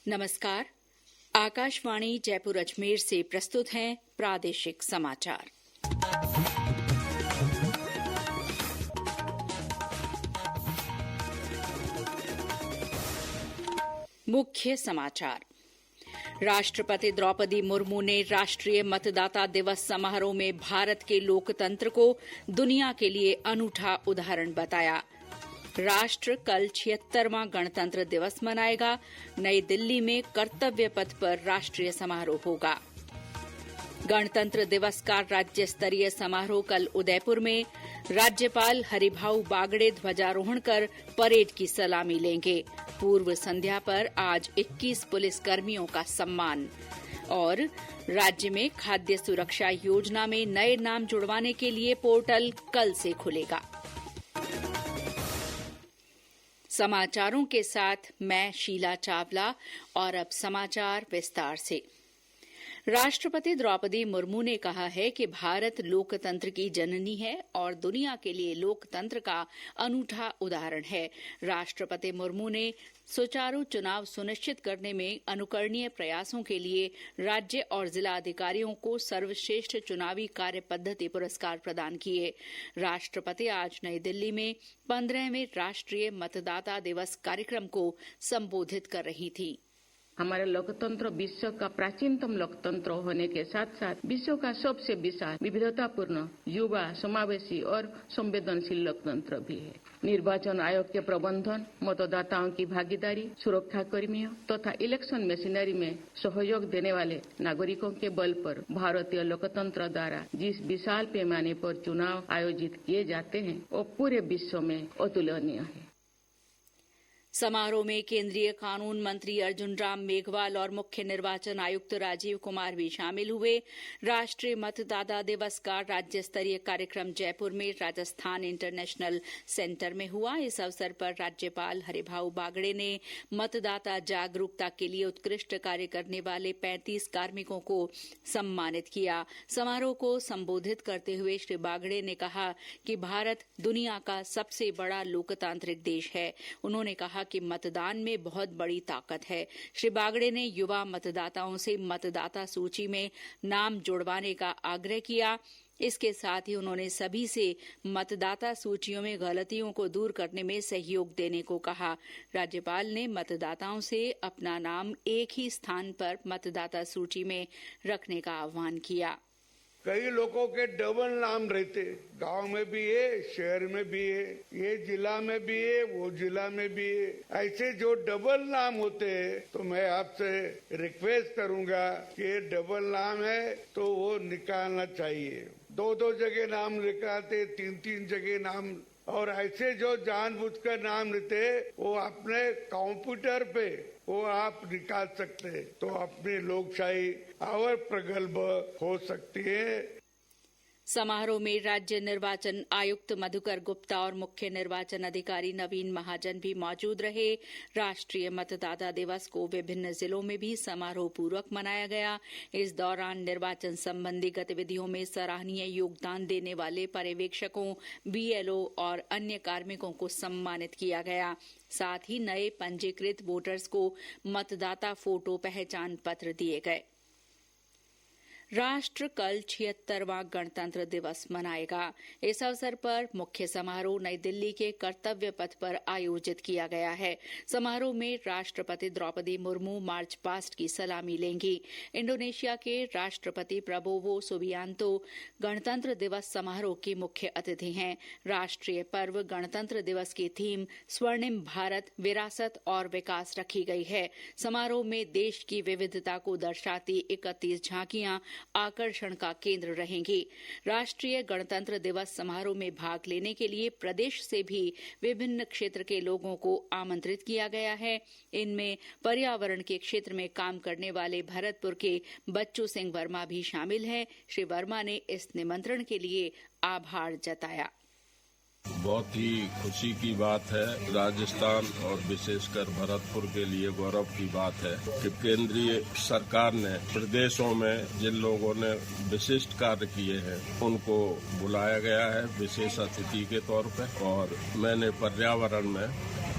नमस्कार। आकाशवाणी जयपुर अजमेर से प्रस्तुत हैं प्रादेशिक समाचार। मुख्य समाचार। राष्ट्रपति द्रौपदी मुर्मू ने राष्ट्रीय मतदाता दिवस समारोह में भारत के लोकतंत्र को दुनिया के लिए अनूठा उदाहरण बताया। राष्ट्र कल 76वां गणतंत्र दिवस मनाएगा। नई दिल्ली में कर्तव्य पथ पर राष्ट्रीय समारोह होगा। गणतंत्र दिवस का राज्य स्तरीय समारोह कल उदयपुर में। राज्यपाल हरिभाऊ बागड़े ध्वजारोहण कर परेड की सलामी लेंगे। पूर्व संध्या पर आज 21 पुलिसकर्मियों का सम्मान। और राज्य में खाद्य सुरक्षा योजना में नए नाम जुड़वाने के लिए पोर्टल कल से खुलेगा। समाचारों के साथ मैं शीला चावला और अब समाचार विस्तार से। राष्ट्रपति द्रौपदी मुर्मू ने कहा है कि भारत लोकतंत्र की जननी है और दुनिया के लिए लोकतंत्र का अनूठा उदाहरण है। राष्ट्रपति मुर्मू ने सुचारू चुनाव सुनिश्चित करने में अनुकरणीय प्रयासों के लिए राज्य और जिला अधिकारियों को सर्वश्रेष्ठ चुनावी कार्य पद्धति पुरस्कार प्रदान किए। राष्ट्रपति आज नई दिल्ली में 15वें राष्ट्रीय मतदाता दिवस कार्यक्रम को संबोधित कर रही थी। हमारे लोकतंत्र विश्व का प्राचीनतम लोकतंत्र होने के साथ साथ विश्व का सबसे विशाल विविधतापूर्ण युवा समावेशी और संवेदनशील लोकतंत्र भी है। निर्वाचन आयोग के प्रबंधन, मतदाताओं की भागीदारी, सुरक्षा कर्मियों तथा इलेक्शन मशीनरी में सहयोग देने वाले नागरिकों के बल पर भारतीय लोकतंत्र द्वारा जिस विशाल पैमाने पर चुनाव आयोजित किए जाते हैं वो पूरे विश्व में अतुलनीय है। समारोह में केंद्रीय कानून मंत्री अर्जुन राम मेघवाल और मुख्य निर्वाचन आयुक्त राजीव कुमार भी शामिल हुए। राष्ट्रीय मतदाता दिवस का राज्य स्तरीय कार्यक्रम जयपुर में राजस्थान इंटरनेशनल सेंटर में हुआ। इस अवसर पर राज्यपाल हरिभाऊ बागड़े ने मतदाता जागरूकता के लिए उत्कृष्ट कार्य करने वाले 35 कार्मिकों को सम्मानित किया। समारोह को संबोधित करते हुए श्री बागड़े ने कहा कि भारत दुनिया का सबसे बड़ा लोकतांत्रिक देश है। उन्होंने कहा कि मतदान में बहुत बड़ी ताकत है। श्री बागड़े ने युवा मतदाताओं से मतदाता सूची में नाम जुड़वाने का आग्रह किया। इसके साथ ही उन्होंने सभी से मतदाता सूचियों में गलतियों को दूर करने में सहयोग देने को कहा। राज्यपाल ने मतदाताओं से अपना नाम एक ही स्थान पर मतदाता सूची में रखने का आह्वान किया। कई लोगों के डबल नाम रहते, गांव में भी है, शहर में भी है, ये जिला में भी है, वो जिला में भी है। ऐसे जो डबल नाम होते हैं तो मैं आपसे रिक्वेस्ट करूंगा कि डबल नाम है तो वो निकालना चाहिए। 2-2 जगह नाम निकालते, 3-3 जगह नाम, और ऐसे जो जानबूझकर नाम लेते वो अपने कंप्यूटर पे वो आप निकाल सकते हैं तो अपनी लोकशाही और प्रगल्भ हो सकती है। समारोह में राज्य निर्वाचन आयुक्त मधुकर गुप्ता और मुख्य निर्वाचन अधिकारी नवीन महाजन भी मौजूद रहे। राष्ट्रीय मतदाता दिवस को विभिन्न जिलों में भी समारोह पूर्वक मनाया गया। इस दौरान निर्वाचन संबंधी गतिविधियों में सराहनीय योगदान देने वाले पर्यवेक्षकों, बीएलओ और अन्य कार्मिकों को सम्मानित किया गया। साथ ही नए पंजीकृत वोटर्स को मतदाता फोटो पहचान पत्र दिए गए। राष्ट्र कल 76वां गणतंत्र दिवस मनाएगा। इस अवसर पर मुख्य समारोह नई दिल्ली के कर्तव्य पथ पर आयोजित किया गया है। समारोह में राष्ट्रपति द्रौपदी मुर्मू मार्च पास्ट की सलामी लेंगी। इंडोनेशिया के राष्ट्रपति प्रबोवो सुबियांतो गणतंत्र दिवस समारोह के मुख्य अतिथि हैं। राष्ट्रीय पर्व गणतंत्र दिवस की थीम स्वर्णिम भारत, विरासत और विकास रखी गई है। समारोह में देश की विविधता को दर्शाती 31 झांकियां आकर्षण का केंद्र रहेंगी। राष्ट्रीय गणतंत्र दिवस समारोह में भाग लेने के लिए प्रदेश से भी विभिन्न क्षेत्र के लोगों को आमंत्रित किया गया है। इनमें पर्यावरण के क्षेत्र में काम करने वाले भरतपुर के बच्चू सिंह वर्मा भी शामिल हैं। श्री वर्मा ने इस निमंत्रण के लिए आभार जताया। बहुत ही खुशी की बात है। राजस्थान और विशेषकर भरतपुर के लिए गौरव की बात है कि केंद्रीय सरकार ने प्रदेशों में जिन लोगों ने विशिष्ट कार्य किए हैं उनको बुलाया गया है विशेष अतिथि के तौर पर। और मैंने पर्यावरण में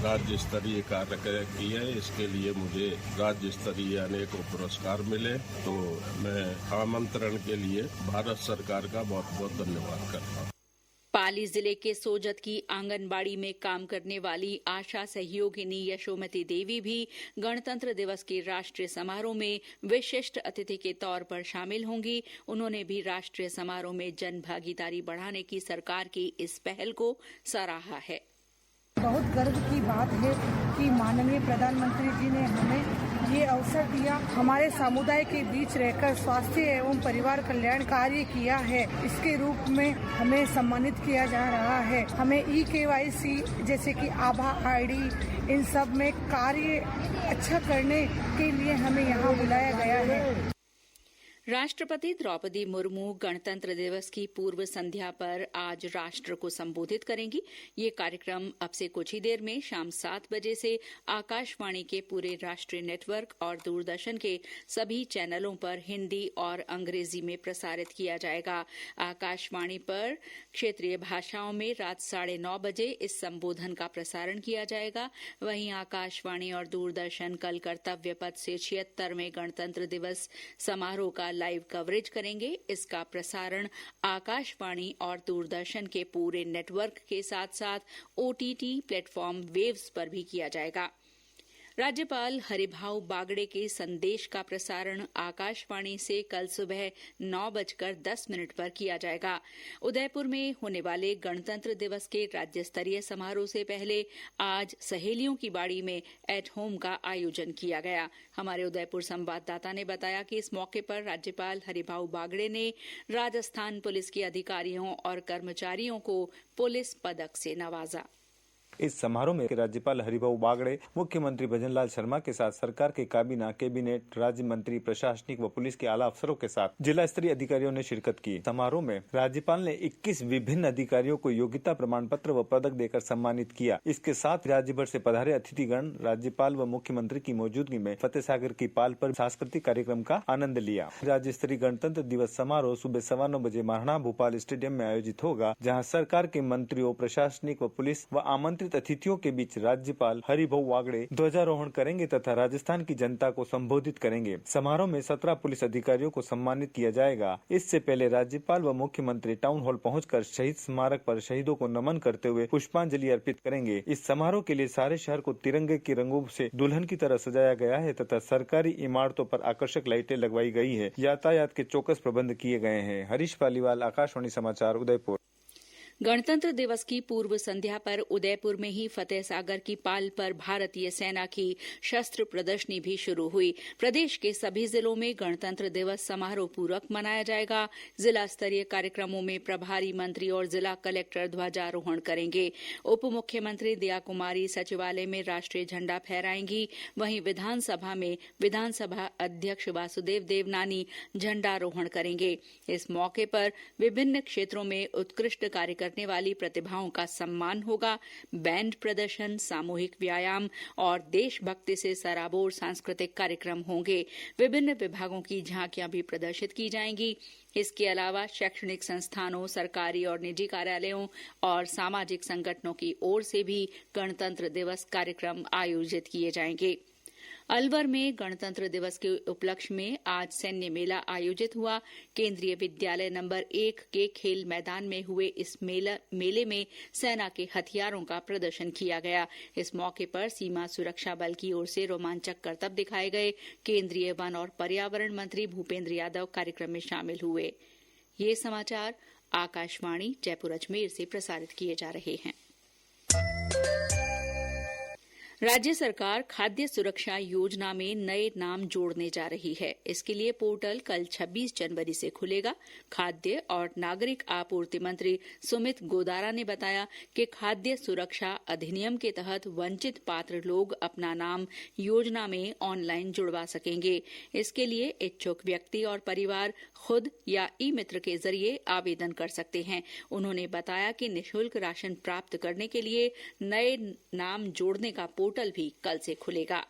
राज्य स्तरीय कार्य किए। इसके लिए मुझे राज्य स्तरीय अनेकों पुरस्कार मिले, तो मैं आमंत्रण के लिए भारत सरकार का बहुत बहुत धन्यवाद करता हूँ। पाली जिले के सोजत की आंगनबाड़ी में काम करने वाली आशा सहयोगिनी यशोमती देवी भी गणतंत्र दिवस के राष्ट्रीय समारोह में विशिष्ट अतिथि के तौर पर शामिल होंगी। उन्होंने भी राष्ट्रीय समारोह में जन भागीदारी बढ़ाने की सरकार की इस पहल को सराहा है। बहुत गर्व की बात है कि माननीय प्रधानमंत्री जी ने हमें ये अवसर दिया, हमारे समुदाय के बीच रहकर स्वास्थ्य एवं परिवार कल्याण कार्य किया है। इसके रूप में हमें सम्मानित किया जा रहा है। हमें eKYC जैसे कि आभा ID इन सब में कार्य अच्छा करने के लिए हमें यहाँ बुलाया गया है। राष्ट्रपति द्रौपदी मुर्मू गणतंत्र दिवस की पूर्व संध्या पर आज राष्ट्र को संबोधित करेंगी। ये कार्यक्रम अब से कुछ ही देर में शाम 7 बजे से आकाशवाणी के पूरे राष्ट्रीय नेटवर्क और दूरदर्शन के सभी चैनलों पर हिंदी और अंग्रेजी में प्रसारित किया जाएगा। आकाशवाणी पर क्षेत्रीय भाषाओं में रात 9:30 बजे इस संबोधन का प्रसारण किया जाएगा। वहीं आकाशवाणी और दूरदर्शन कल कर्तव्य पथ से 76वें गणतंत्र दिवस समारोह का लाइव कवरेज करेंगे। इसका प्रसारण आकाशवाणी और दूरदर्शन के पूरे नेटवर्क के साथ साथ OTT प्लेटफॉर्म वेव्स पर भी किया जाएगा। राज्यपाल हरिभाऊ बागड़े के संदेश का प्रसारण आकाशवाणी से कल सुबह 9:10 पर किया जाएगा। उदयपुर में होने वाले गणतंत्र दिवस के राज्य स्तरीय समारोह से पहले आज सहेलियों की बाड़ी में एट होम का आयोजन किया गया। हमारे उदयपुर संवाददाता ने बताया कि इस मौके पर राज्यपाल हरिभाऊ बागड़े ने राजस्थान पुलिस के अधिकारियों और कर्मचारियों को पुलिस पदक से नवाजा। इस समारोह में राज्यपाल हरिभाऊ बागड़े, मुख्यमंत्री भजनलाल शर्मा के साथ सरकार के काबीना, कैबिनेट, राज्य मंत्री, प्रशासनिक व पुलिस के आला अफसरों के साथ जिला स्तरीय अधिकारियों ने शिरकत की। समारोह में राज्यपाल ने 21 विभिन्न अधिकारियों को योग्यता प्रमाण पत्र व पदक देकर सम्मानित किया। इसके साथ राज्य भर से पधारे अतिथिगण राज्यपाल व मुख्यमंत्री की मौजूदगी में फतेह सागर की पाल पर सांस्कृतिक कार्यक्रम का आनंद लिया। राज्य स्तरीय गणतंत्र दिवस समारोह सुबह 9:15 बजे महाराणा भूपाल स्टेडियम में आयोजित होगा, जहाँ सरकार के मंत्रियों, प्रशासनिक व पुलिस व आमंत्रित अतिथियों के बीच राज्यपाल हरिभाऊ बागड़े ध्वजारोहण करेंगे तथा राजस्थान की जनता को संबोधित करेंगे। समारोह में 17 पुलिस अधिकारियों को सम्मानित किया जाएगा। इससे पहले राज्यपाल व मुख्यमंत्री टाउन हॉल पहुंचकर शहीद स्मारक पर शहीदों को नमन करते हुए पुष्पांजलि अर्पित करेंगे। इस समारोह के लिए सारे शहर को तिरंगे के रंगों से दुल्हन की तरह सजाया गया है तथा सरकारी इमारतों पर आकर्षक लाइटें लगवाई गई है। यातायात के चौकस प्रबंध किए गए हैं। हरीश पालीवाल, आकाशवाणी समाचार, उदयपुर। गणतंत्र दिवस की पूर्व संध्या पर उदयपुर में ही फतेह सागर की पाल पर भारतीय सेना की शस्त्र प्रदर्शनी भी शुरू हुई। प्रदेश के सभी जिलों में गणतंत्र दिवस समारोह पूर्वक मनाया जाएगा। जिला स्तरीय कार्यक्रमों में प्रभारी मंत्री और जिला कलेक्टर ध्वजारोहण करेंगे। उप मुख्यमंत्री दया कुमारी सचिवालय में राष्ट्रीय झंडा फहराएंगी। वहीं विधानसभा में विधानसभा अध्यक्ष वासुदेव देवनानी झंडारोहण करेंगे। इस मौके पर विभिन्न क्षेत्रों में उत्कृष्ट कार्य करने वाली प्रतिभाओं का सम्मान होगा। बैंड प्रदर्शन, सामूहिक व्यायाम और देशभक्ति से सराबोर सांस्कृतिक कार्यक्रम होंगे। विभिन्न विभागों की झांकियां भी प्रदर्शित की जाएंगी। इसके अलावा शैक्षणिक संस्थानों, सरकारी और निजी कार्यालयों और सामाजिक संगठनों की ओर से भी गणतंत्र दिवस कार्यक्रम आयोजित किए जाएंगे। अलवर में गणतंत्र दिवस के उपलक्ष्य में आज सैन्य मेला आयोजित हुआ। केंद्रीय विद्यालय नंबर 1 के खेल मैदान में हुए इस मेले में सेना के हथियारों का प्रदर्शन किया गया। इस मौके पर सीमा सुरक्षा बल की ओर से रोमांचक करतब दिखाए गए। केंद्रीय वन और पर्यावरण मंत्री भूपेंद्र यादव कार्यक्रम में शामिल हुए। ये समाचार आकाशवाणी जयपुर अजमेर से प्रसारित किए जा रहे हैं। राज्य सरकार खाद्य सुरक्षा योजना में नए नाम जोड़ने जा रही है। इसके लिए पोर्टल कल 26 जनवरी से खुलेगा। खाद्य और नागरिक आपूर्ति मंत्री सुमित गोदारा ने बताया कि खाद्य सुरक्षा अधिनियम के तहत वंचित पात्र लोग अपना नाम योजना में ऑनलाइन जुड़वा सकेंगे। इसके लिए इच्छुक व्यक्ति और परिवार खुद या ई-मित्र के जरिए आवेदन कर सकते हैं। उन्होंने बताया कि निःशुल्क राशन प्राप्त करने के लिए नए नाम जोड़ने का पोर्टल भी कल से खुलेगा।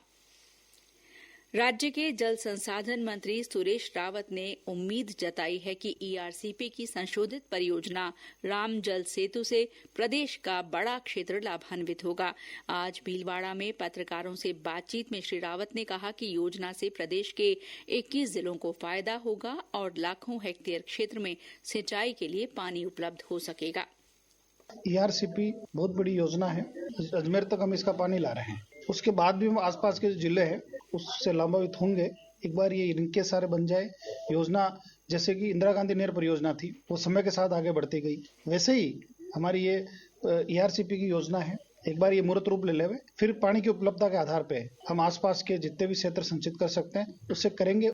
राज्य के जल संसाधन मंत्री सुरेश रावत ने उम्मीद जताई है कि ईआरसीपी की संशोधित परियोजना राम जल सेतु से प्रदेश का बड़ा क्षेत्र लाभान्वित होगा। आज भीलवाड़ा में पत्रकारों से बातचीत में श्री रावत ने कहा कि योजना से प्रदेश के 21 जिलों को फायदा होगा और लाखों हेक्टेयर क्षेत्र में सिंचाई के लिए पानी उपलब्ध हो सकेगा। ईआरसीपी बहुत बड़ी योजना है। अजमेर तक हम इसका पानी ला रहे हैं, उसके बाद भी हम आसपास के जो जिले हैं उससे लाभान्वित होंगे। एक बार ये इनके सारे बन जाए योजना, जैसे कि इंदिरा गांधी नहर परियोजना थी, वो समय के साथ आगे बढ़ती गई, वैसे ही हमारी ये ईआरसीपी की योजना है। एक बार ये मूर्त रूप ले लेवे, फिर पानी की उपलब्धता के आधार पे हम आसपास के जितने भी क्षेत्र संचित कर सकते हैं उससे करेंगे।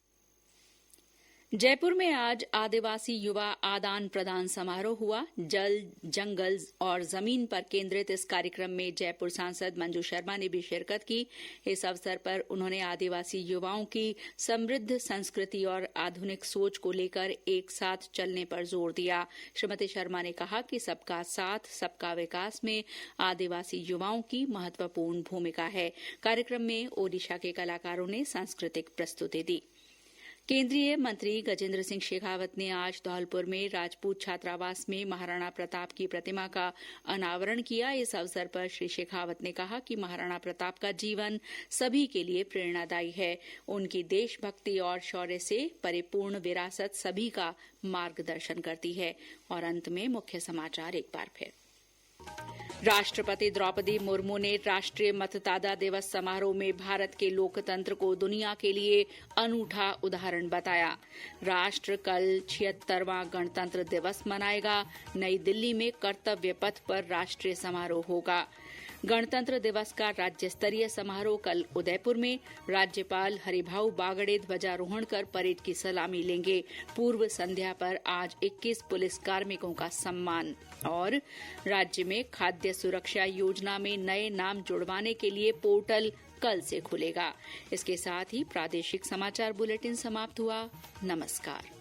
जयपुर में आज आदिवासी युवा आदान प्रदान समारोह हुआ। जल, जंगल और जमीन पर केंद्रित इस कार्यक्रम में जयपुर सांसद मंजू शर्मा ने भी शिरकत की। इस अवसर पर उन्होंने आदिवासी युवाओं की समृद्ध संस्कृति और आधुनिक सोच को लेकर एक साथ चलने पर जोर दिया। श्रीमती शर्मा ने कहा कि सबका साथ सबका विकास में आदिवासी युवाओं की महत्वपूर्ण भूमिका है। कार्यक्रम में ओडिशा के कलाकारों ने सांस्कृतिक प्रस्तुति दी। केंद्रीय मंत्री गजेंद्र सिंह शेखावत ने आज धौलपुर में राजपूत छात्रावास में महाराणा प्रताप की प्रतिमा का अनावरण किया। इस अवसर पर श्री शेखावत ने कहा कि महाराणा प्रताप का जीवन सभी के लिए प्रेरणादायी है। उनकी देशभक्ति और शौर्य से परिपूर्ण विरासत सभी का मार्गदर्शन करती है। और अंत में मुख्य समाचार एक बार फिर। राष्ट्रपति द्रौपदी मुर्मू ने राष्ट्रीय मतदाता दिवस समारोह में भारत के लोकतंत्र को दुनिया के लिए अनूठा उदाहरण बताया। राष्ट्र कल 76वां गणतंत्र दिवस मनाएगा। नई दिल्ली में कर्तव्य पथ पर राष्ट्रीय समारोह होगा। गणतंत्र दिवस का राज्य स्तरीय समारोह कल उदयपुर में। राज्यपाल हरिभाऊ बागड़े ध्वजारोहण कर परेड की सलामी लेंगे। पूर्व संध्या पर आज 21 पुलिस कार्मिकों का सम्मान। और राज्य में खाद्य सुरक्षा योजना में नए नाम जुड़वाने के लिए पोर्टल कल से खुलेगा। इसके साथ ही प्रादेशिक समाचार बुलेटिन समाप्त हुआ। नमस्कार।